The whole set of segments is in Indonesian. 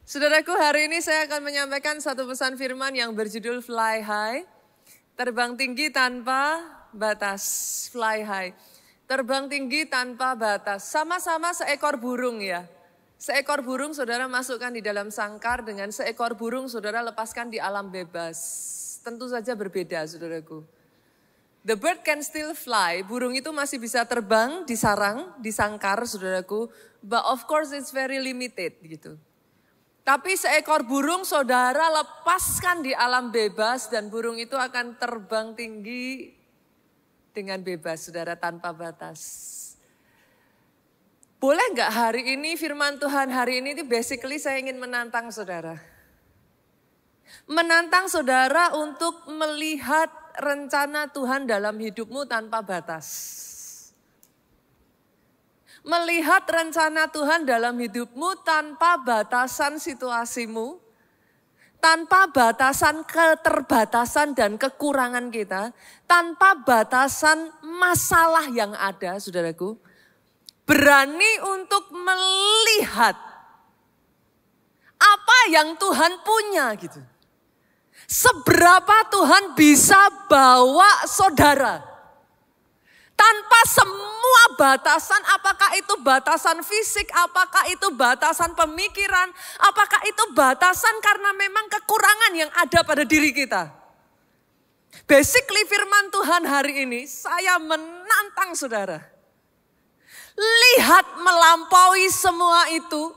Saudaraku, hari ini saya akan menyampaikan satu pesan firman yang berjudul Fly High. Terbang tinggi tanpa batas. Fly high. Terbang tinggi tanpa batas. Sama-sama seekor burung ya. Seekor burung saudara masukkan di dalam sangkar, dengan seekor burung saudara lepaskan di alam bebas. Tentu saja berbeda saudaraku. The bird can still fly, burung itu masih bisa terbang di sarang, di sangkar saudaraku. But of course it's very limited gitu. Tapi seekor burung saudara lepaskan di alam bebas dan burung itu akan terbang tinggi dengan bebas saudara, tanpa batas. Boleh nggak hari ini firman Tuhan hari ini itu basically saya ingin menantang saudara. Menantang saudara untuk melihat rencana Tuhan dalam hidupmu tanpa batas. Melihat rencana Tuhan dalam hidupmu tanpa batasan situasimu, tanpa batasan keterbatasan dan kekurangan kita, tanpa batasan masalah yang ada, saudaraku. Berani untuk melihat apa yang Tuhan punya gitu. Seberapa Tuhan bisa bawa saudara. Tanpa semua batasan, apakah itu batasan fisik, apakah itu batasan pemikiran, apakah itu batasan karena memang kekurangan yang ada pada diri kita. Basically firman Tuhan hari ini saya menantang saudara. Lihat melampaui semua itu.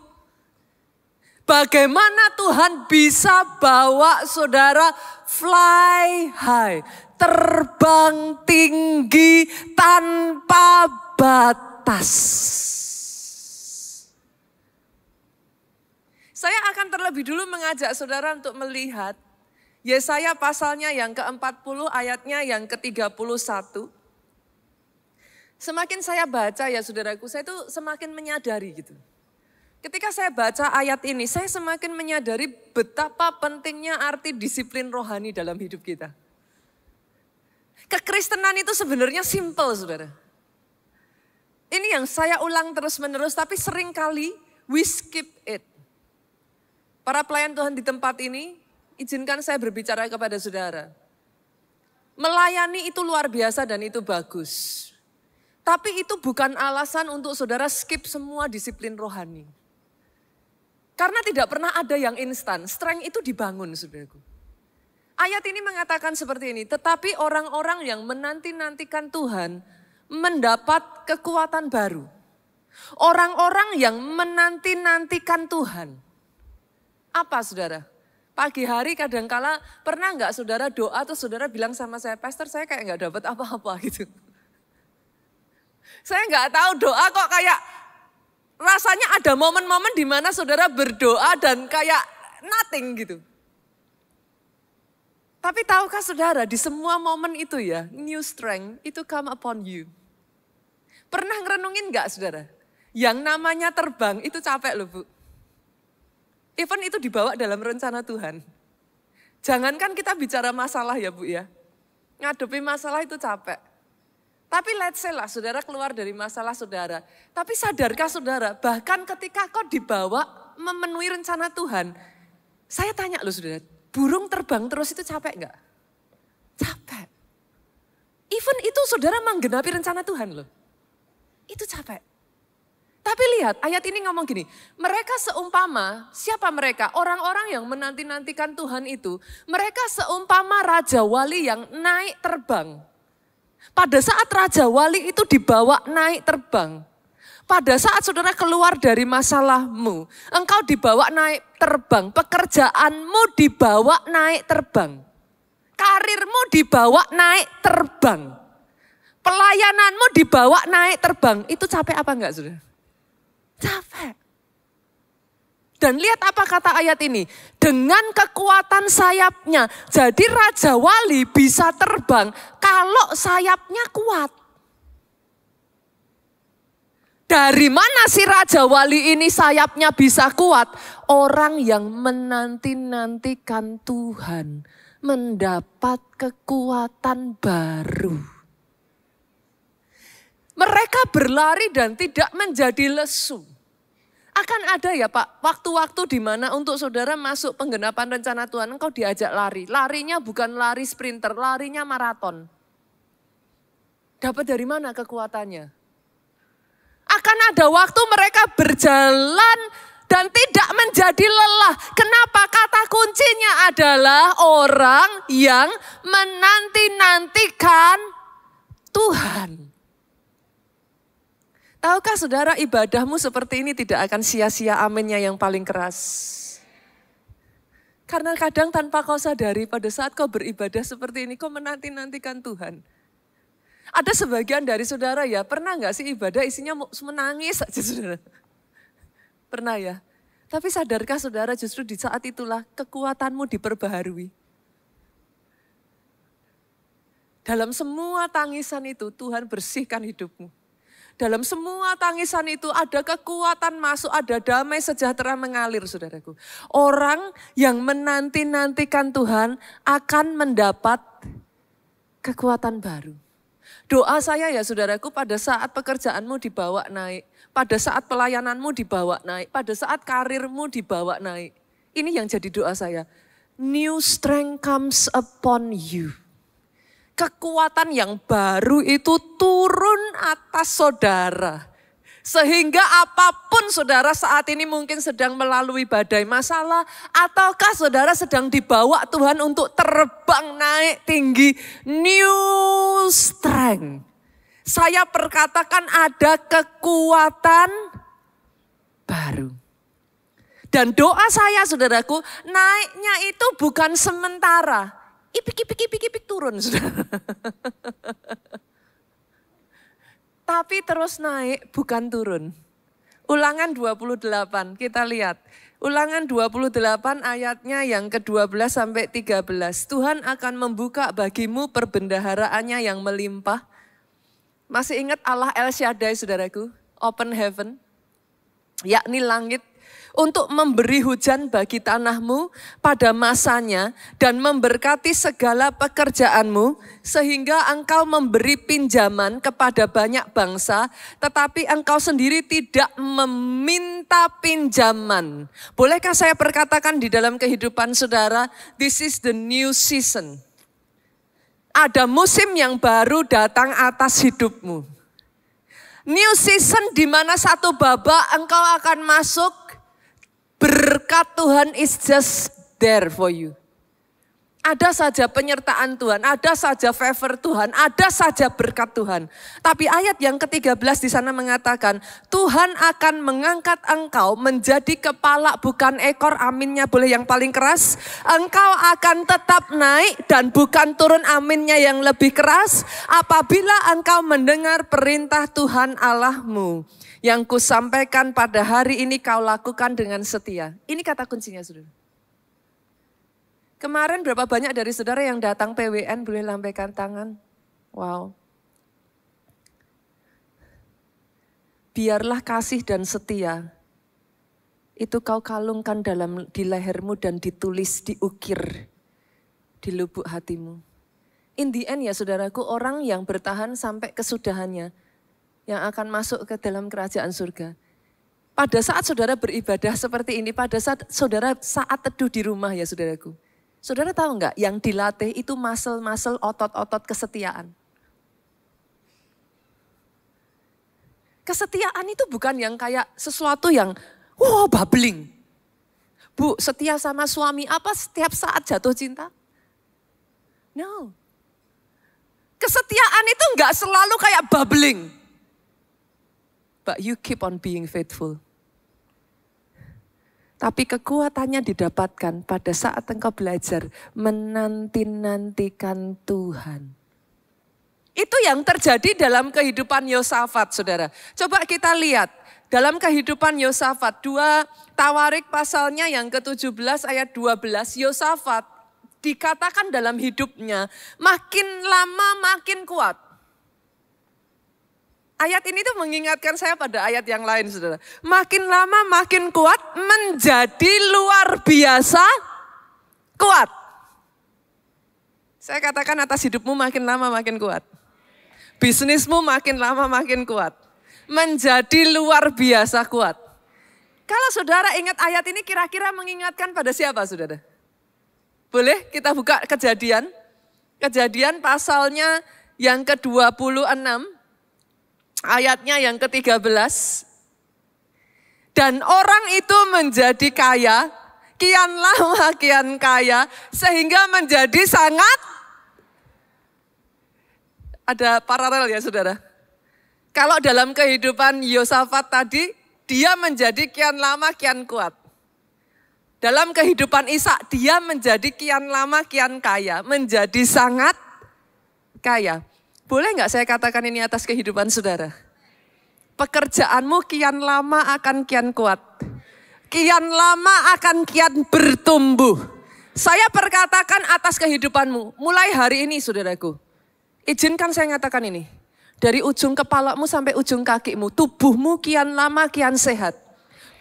Bagaimana Tuhan bisa bawa saudara fly high. Terbang tinggi tanpa batas. Saya akan terlebih dulu mengajak saudara untuk melihat Yesaya pasalnya yang ke-40 ayatnya yang ke-31. Semakin saya baca ya saudaraku, saya itu semakin menyadari gitu. Ketika saya baca ayat ini, saya semakin menyadari betapa pentingnya arti disiplin rohani dalam hidup kita. Kekristenan itu sebenarnya simple saudara. Ini yang saya ulang terus menerus tapi seringkali we skip it. Para pelayan Tuhan di tempat ini, izinkan saya berbicara kepada saudara. Melayani itu luar biasa dan itu bagus. Tapi itu bukan alasan untuk saudara skip semua disiplin rohani. Karena tidak pernah ada yang instan, strength itu dibangun saudaraku. Ayat ini mengatakan seperti ini, tetapi orang-orang yang menanti-nantikan Tuhan mendapat kekuatan baru. Orang-orang yang menanti-nantikan Tuhan. Apa saudara? Pagi hari kadangkala pernah nggak saudara doa atau saudara bilang sama saya, Pastor saya kayak nggak dapat apa-apa gitu. Saya nggak tahu doa kok kayak rasanya ada momen-momen di mana saudara berdoa dan kayak nothing gitu. Tapi tahukah saudara di semua momen itu ya, new strength itu come upon you. Pernah ngerenungin gak saudara? Yang namanya terbang itu capek loh bu. Even itu dibawa dalam rencana Tuhan. Jangankan kita bicara masalah ya bu ya. Ngadepi masalah itu capek. Tapi let's say lah saudara keluar dari masalah saudara. Tapi sadarkah saudara bahkan ketika kau dibawa memenuhi rencana Tuhan. Saya tanya loh saudara. Burung terbang terus itu capek enggak? Capek. Even itu saudara menggenapi rencana Tuhan loh. Itu capek. Tapi lihat ayat ini ngomong gini. Mereka seumpama, siapa mereka? Orang-orang yang menanti-nantikan Tuhan itu. Mereka seumpama Raja Wali yang naik terbang. Pada saat Raja Wali itu dibawa naik terbang. Pada saat saudara keluar dari masalahmu, engkau dibawa naik terbang, pekerjaanmu dibawa naik terbang, karirmu dibawa naik terbang, pelayananmu dibawa naik terbang. Itu capek apa enggak saudara? Capek. Dan lihat apa kata ayat ini, dengan kekuatan sayapnya, jadi Raja Wali bisa terbang kalau sayapnya kuat. Dari mana si Raja Wali ini sayapnya bisa kuat? Orang yang menanti-nantikan Tuhan mendapat kekuatan baru. Mereka berlari dan tidak menjadi lesu. Akan ada ya Pak, waktu-waktu di mana untuk saudara masuk penggenapan rencana Tuhan, engkau diajak lari. Larinya bukan lari sprinter, larinya maraton. Dapat dari mana kekuatannya? Akan ada waktu mereka berjalan dan tidak menjadi lelah. Kenapa? Kata kuncinya adalah orang yang menanti-nantikan Tuhan. Tahukah saudara, ibadahmu seperti ini tidak akan sia-sia, aminnya yang paling keras. Karena kadang tanpa kau sadari pada saat kau beribadah seperti ini, kau menanti-nantikan Tuhan. Ada sebagian dari saudara ya, pernah gak sih ibadah isinya menangis saja saudara? Pernah ya? Tapi sadarkah saudara justru di saat itulah kekuatanmu diperbaharui. Dalam semua tangisan itu Tuhan bersihkan hidupmu. Dalam semua tangisan itu ada kekuatan masuk, ada damai sejahtera mengalir saudaraku. Orang yang menanti-nantikan Tuhan akan mendapat kekuatan baru. Doa saya ya saudaraku, pada saat pekerjaanmu dibawa naik, pada saat pelayananmu dibawa naik, pada saat karirmu dibawa naik. Ini yang jadi doa saya. New strength comes upon you. Kekuatan yang baru itu turun atas saudara. Sehingga apapun saudara saat ini mungkin sedang melalui badai masalah. Ataukah saudara sedang dibawa Tuhan untuk terbang naik tinggi. New strength. Saya perkatakan ada kekuatan baru. Dan doa saya saudaraku, naiknya itu bukan sementara. Ipik turun saudara. Tapi terus naik bukan turun. Ulangan 28 kita lihat. Ulangan 28 ayatnya yang ke-12 sampai 13. Tuhan akan membuka bagimu perbendaharaannya yang melimpah. Masih ingat Allah El Shaddai saudaraku? Open heaven. Yakni langit. Untuk memberi hujan bagi tanahmu pada masanya dan memberkati segala pekerjaanmu sehingga engkau memberi pinjaman kepada banyak bangsa tetapi engkau sendiri tidak meminta pinjaman. Bolehkah saya perkatakan di dalam kehidupan saudara, this is the new season. Ada musim yang baru datang atas hidupmu. New season di mana satu babak engkau akan masuk. Berkat Tuhan is just there for you. Ada saja penyertaan Tuhan, ada saja favor Tuhan, ada saja berkat Tuhan. Tapi ayat yang ke-13 di sana mengatakan, Tuhan akan mengangkat engkau menjadi kepala bukan ekor, aminnya boleh yang paling keras. Engkau akan tetap naik dan bukan turun, aminnya yang lebih keras. Apabila engkau mendengar perintah Tuhan Allahmu. Yang kusampaikan pada hari ini kau lakukan dengan setia. Ini kata kuncinya saudara. Kemarin berapa banyak dari saudara yang datang PWN boleh lambaikan tangan? Wow. Biarlah kasih dan setia. Itu kau kalungkan di lehermu dan ditulis, diukir di lubuk hatimu. In the end ya saudaraku, orang yang bertahan sampai kesudahannya. Yang akan masuk ke dalam kerajaan surga. Pada saat saudara beribadah seperti ini, pada saat saudara saat teduh di rumah ya saudaraku. Saudara tahu enggak yang dilatih itu muscle-muscle, otot-otot kesetiaan. Kesetiaan itu bukan yang kayak sesuatu yang bubbling. Bu, setia sama suami apa setiap saat jatuh cinta? No. Kesetiaan itu enggak selalu kayak bubbling. But you keep on being faithful. Tapi kekuatannya didapatkan pada saat engkau belajar menanti-nantikan Tuhan. Itu yang terjadi dalam kehidupan Yosafat, saudara. Coba kita lihat dalam kehidupan Yosafat. 2 Tawarik pasalnya yang ke-17 ayat 12. Yosafat dikatakan dalam hidupnya makin lama makin kuat. Ayat ini tuh mengingatkan saya pada ayat yang lain saudara. Makin lama makin kuat, menjadi luar biasa kuat. Saya katakan atas hidupmu makin lama makin kuat. Bisnismu makin lama makin kuat. Menjadi luar biasa kuat. Kalau saudara ingat ayat ini kira-kira mengingatkan pada siapa saudara? Boleh kita buka Kejadian? Kejadian pasalnya yang ke-26, ayatnya yang ke-13. Dan orang itu menjadi kaya, kian lama kian kaya, sehingga menjadi sangat, ada paralel ya saudara. Kalau dalam kehidupan Yosafat tadi, dia menjadi kian lama kian kuat. Dalam kehidupan Ishak, dia menjadi kian lama kian kaya, menjadi sangat kaya. Boleh nggak saya katakan ini atas kehidupan saudara? Pekerjaanmu kian lama akan kian kuat. Kian lama akan kian bertumbuh. Saya perkatakan atas kehidupanmu, mulai hari ini saudaraku. Izinkan saya katakan ini. Dari ujung kepalamu sampai ujung kakimu, tubuhmu kian lama kian sehat.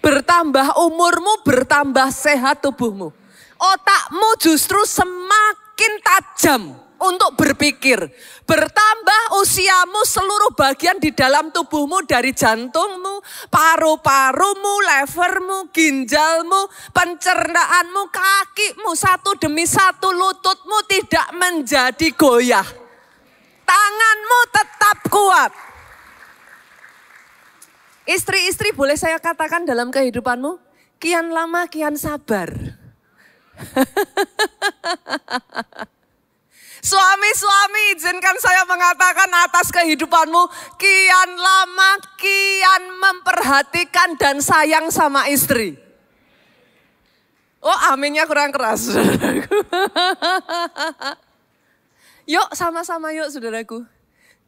Bertambah umurmu, bertambah sehat tubuhmu. Otakmu justru semakin tajam untuk berpikir. Bertambah usiamu, seluruh bagian di dalam tubuhmu, dari jantungmu, paru-parumu, levermu, ginjalmu, pencernaanmu, kakimu, satu demi satu, lututmu tidak menjadi goyah. Tanganmu tetap kuat. Istri-istri boleh saya katakan dalam kehidupanmu, kian lama kian sabar. Suami-suami, izinkan saya mengatakan atas kehidupanmu, kian lama kian memperhatikan dan sayang sama istri. Oh, aminnya kurang keras. Yuk sama-sama yuk saudaraku.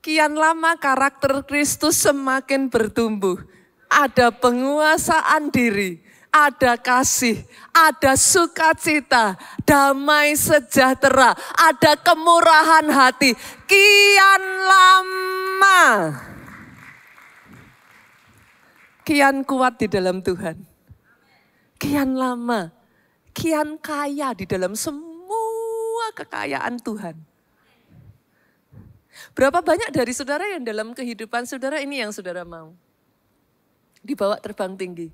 Kian lama karakter Kristus semakin bertumbuh. Ada penguasaan diri, ada kasih, ada sukacita, damai sejahtera, ada kemurahan hati. Kian lama, kian kuat di dalam Tuhan. Kian lama, kian kaya di dalam semua kekayaan Tuhan. Berapa banyak dari saudara yang dalam kehidupan saudara ini yang saudara mau? Dibawa terbang tinggi.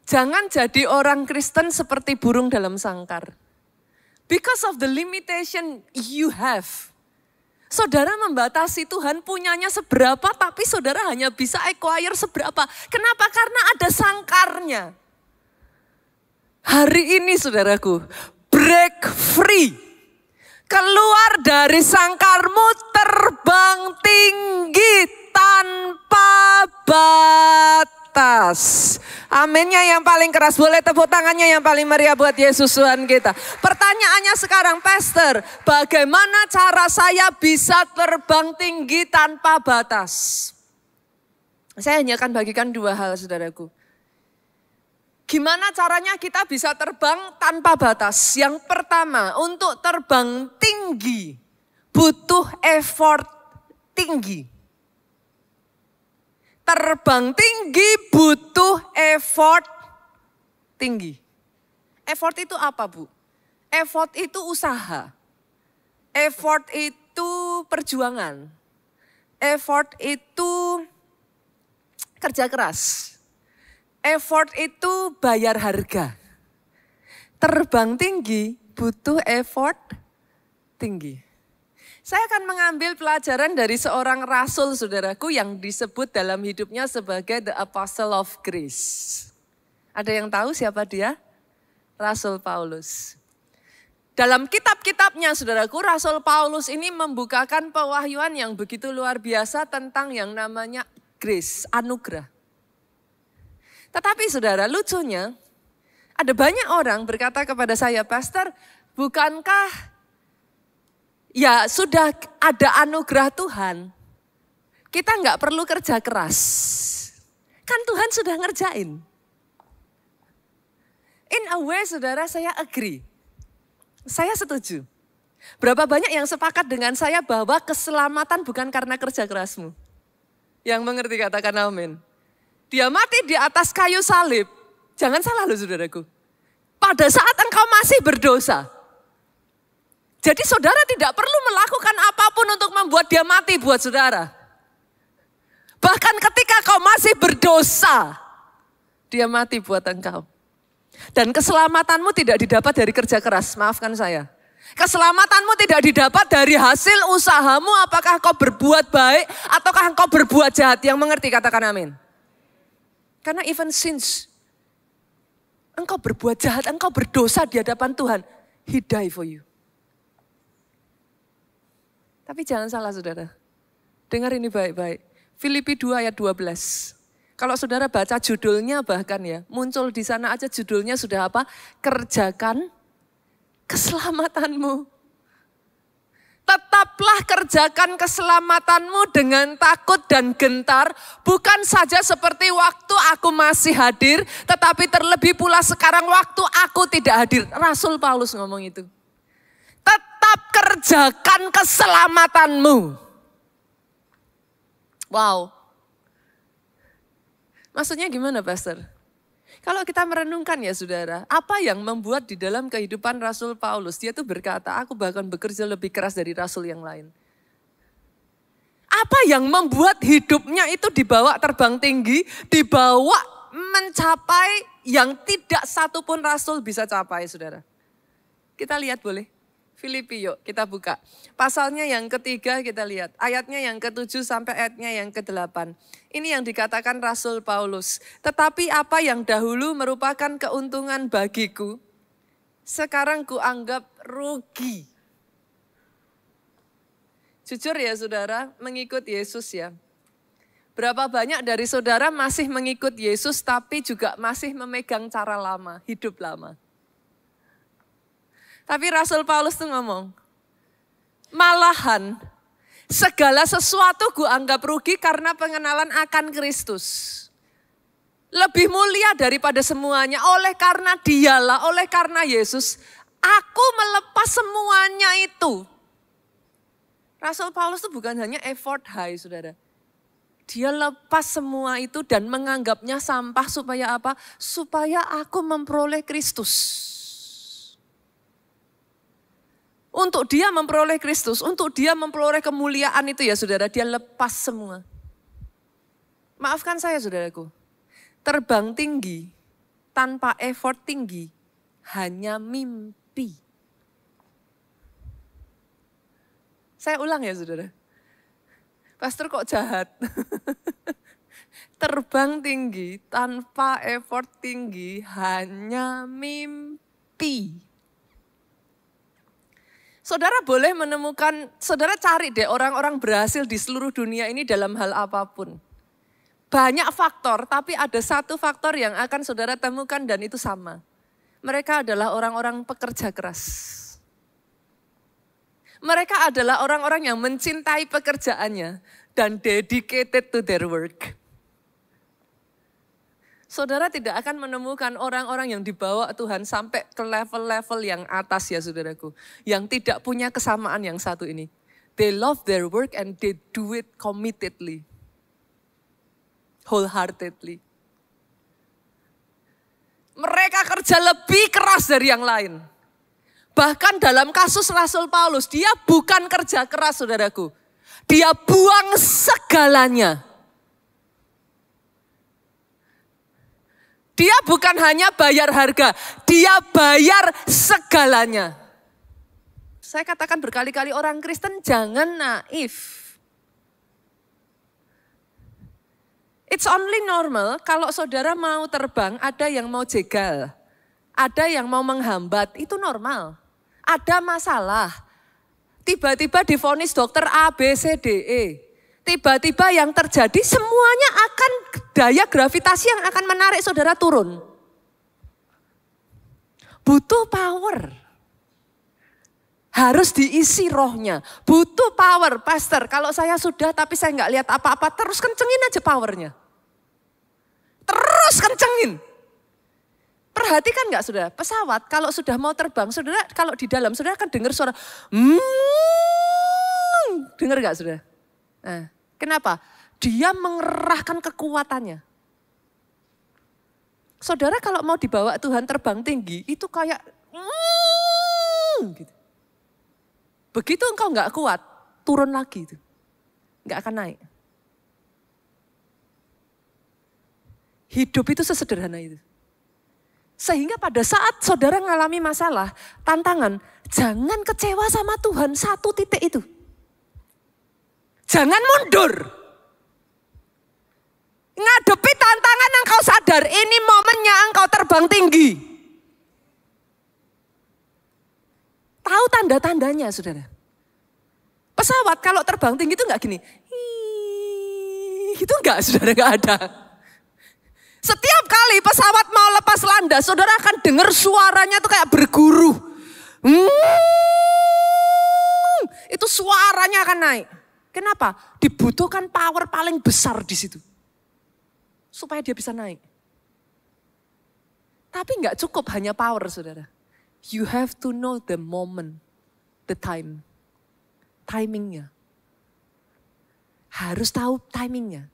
Jangan jadi orang Kristen seperti burung dalam sangkar. Because of the limitation you have. Saudara membatasi Tuhan punyanya seberapa, tapi saudara hanya bisa acquire seberapa. Kenapa? Karena ada sangkarnya. Hari ini saudaraku, break free. Keluar dari sangkarmu, terbang tinggi tanpa batas. Aminnya yang paling keras. Boleh tepuk tangannya yang paling meriah buat Yesus Tuhan kita. Pertanyaannya sekarang, Pastor, bagaimana cara saya bisa terbang tinggi tanpa batas? Saya hanya akan bagikan dua hal saudaraku. Gimana caranya kita bisa terbang tanpa batas? Yang pertama, untuk terbang tinggi butuh effort tinggi. Terbang tinggi butuh effort tinggi. Effort itu apa, Bu? Effort itu usaha. Effort itu perjuangan. Effort itu kerja keras. Effort itu bayar harga. Terbang tinggi butuh effort tinggi. Saya akan mengambil pelajaran dari seorang rasul saudaraku yang disebut dalam hidupnya sebagai the Apostle of Grace. Ada yang tahu siapa dia? Rasul Paulus. Dalam kitab-kitabnya saudaraku, Rasul Paulus ini membukakan pewahyuan yang begitu luar biasa tentang yang namanya grace, anugerah. Tetapi saudara, lucunya ada banyak orang berkata kepada saya, Pastor, bukankah ya sudah ada anugerah Tuhan, kita nggak perlu kerja keras. Kan Tuhan sudah ngerjain. In a way saudara, saya agree. Saya setuju. Berapa banyak yang sepakat dengan saya bahwa keselamatan bukan karena kerja kerasmu? Yang mengerti katakan amin. Dia mati di atas kayu salib. Jangan salah loh saudaraku. Pada saat engkau masih berdosa. Jadi saudara tidak perlu melakukan apapun untuk membuat dia mati buat saudara. Bahkan ketika kau masih berdosa. Dia mati buat engkau. Dan keselamatanmu tidak didapat dari kerja keras, maafkan saya. Keselamatanmu tidak didapat dari hasil usahamu, apakah kau berbuat baik ataukah engkau berbuat jahat. Yang mengerti katakan amin. Karena even since engkau berbuat jahat, engkau berdosa di hadapan Tuhan, He die for you. Tapi jangan salah saudara, dengar ini baik-baik. Filipi 2 ayat 12. Kalau saudara baca judulnya bahkan ya, muncul di sana aja judulnya sudah apa? Kerjakan keselamatanmu. Tetaplah kerjakan keselamatanmu dengan takut dan gentar. Bukan saja seperti waktu aku masih hadir, tetapi terlebih pula sekarang waktu aku tidak hadir. Rasul Paulus ngomong itu. Tetap kerjakan keselamatanmu. Wow. Maksudnya gimana, Pastor? Kalau kita merenungkan ya saudara, apa yang membuat di dalam kehidupan Rasul Paulus, dia tuh berkata, aku bahkan bekerja lebih keras dari Rasul yang lain. Apa yang membuat hidupnya itu dibawa terbang tinggi, dibawa mencapai yang tidak satupun Rasul bisa capai, saudara. Kita lihat boleh? Filipi yuk kita buka. Pasalnya yang ketiga kita lihat. Ayatnya yang ke-7 sampai ayatnya yang ke-8. Ini yang dikatakan Rasul Paulus. Tetapi apa yang dahulu merupakan keuntungan bagiku, sekarang kuanggap rugi. Jujur ya saudara, mengikut Yesus ya. Berapa banyak dari saudara masih mengikut Yesus tapi juga masih memegang cara lama, hidup lama. Tapi Rasul Paulus tuh ngomong, malahan segala sesuatu gue anggap rugi karena pengenalan akan Kristus. Lebih mulia daripada semuanya, oleh karena dialah, oleh karena Yesus, aku melepas semuanya itu. Rasul Paulus tuh bukan hanya effort high saudara. Dia lepas semua itu dan menganggapnya sampah supaya apa? Supaya aku memperoleh Kristus. Untuk dia memperoleh Kristus, untuk dia memperoleh kemuliaan itu ya saudara, dia lepas semua. Maafkan saya saudaraku, terbang tinggi tanpa effort tinggi hanya mimpi. Saya ulang ya saudara, pastor kok jahat. Terbang tinggi tanpa effort tinggi hanya mimpi. Saudara boleh menemukan, saudara cari deh orang-orang berhasil di seluruh dunia ini dalam hal apapun. Banyak faktor, tapi ada satu faktor yang akan saudara temukan dan itu sama. Mereka adalah orang-orang pekerja keras. Mereka adalah orang-orang yang mencintai pekerjaannya dan dedicated to their work. Saudara tidak akan menemukan orang-orang yang dibawa Tuhan sampai ke level-level yang atas ya saudaraku. Yang tidak punya kesamaan yang satu ini. They love their work and they do it committedly. Wholeheartedly. Mereka kerja lebih keras dari yang lain. Bahkan dalam kasus Rasul Paulus, dia bukan kerja keras saudaraku. Dia buang segalanya. Dia bukan hanya bayar harga, dia bayar segalanya. Saya katakan berkali-kali orang Kristen jangan naif. It's only normal kalau saudara mau terbang, ada yang mau jegal. Ada yang mau menghambat, itu normal. Ada masalah. Tiba-tiba divonis dokter A, B, C, D, E. Tiba-tiba yang terjadi semuanya akan daya gravitasi yang akan menarik saudara turun. Butuh power. Harus diisi rohnya. Butuh power, pastor. Kalau saya sudah tapi saya nggak lihat apa-apa, terus kencengin aja powernya. Terus kencengin. Perhatikan nggak saudara, pesawat kalau sudah mau terbang, saudara kalau di dalam saudara akan dengar suara dengar nggak saudara? Nah, kenapa? Dia mengerahkan kekuatannya. Saudara kalau mau dibawa Tuhan terbang tinggi, itu kayak gitu. Begitu engkau nggak kuat, turun lagi itu. Nggak akan naik. Hidup itu sesederhana itu. Sehingga pada saat saudara mengalami masalah, tantangan, jangan kecewa sama Tuhan, satu titik itu. Jangan mundur. Ngadepi tantangan engkau sadar, ini momennya engkau terbang tinggi. Tahu tanda-tandanya, saudara. Pesawat kalau terbang tinggi itu enggak gini. Itu enggak, saudara, enggak ada. Setiap kali pesawat mau lepas landas, saudara akan dengar suaranya tuh kayak berguru. Itu suaranya akan naik. Kenapa? Dibutuhkan power paling besar di situ. Supaya dia bisa naik. Tapi enggak cukup hanya power, saudara. You have to know the moment, the time. Timingnya. Harus tahu timingnya.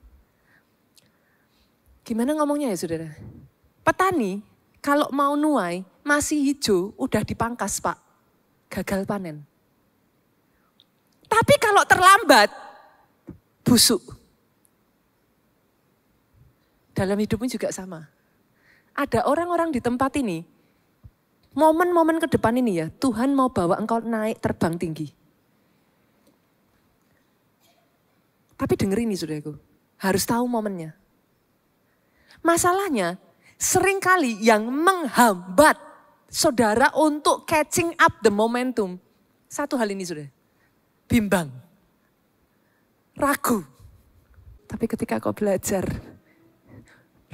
Gimana ngomongnya ya saudara? Petani kalau mau nuai masih hijau udah dipangkas Pak. Gagal panen. Tapi kalau terlambat busuk. Dalam hidupmu juga sama. Ada orang-orang di tempat ini, momen-momen ke depan ini ya, Tuhan mau bawa engkau naik terbang tinggi. Tapi denger ini saudaraku, harus tahu momennya. Masalahnya, seringkali yang menghambat saudara untuk catching up the momentum. Satu hal ini saudara, bimbang, ragu. Tapi ketika kau belajar,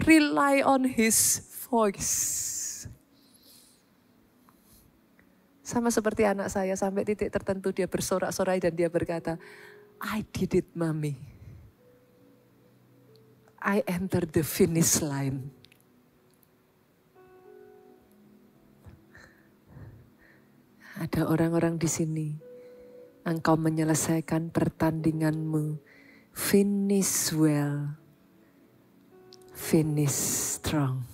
rely on his voice. Sama seperti anak saya, sampai titik tertentu dia bersorak-sorai dan dia berkata, I did it, Mami. I enter the finish line. Ada orang-orang di sini, engkau menyelesaikan pertandinganmu. Finish well, finish strong.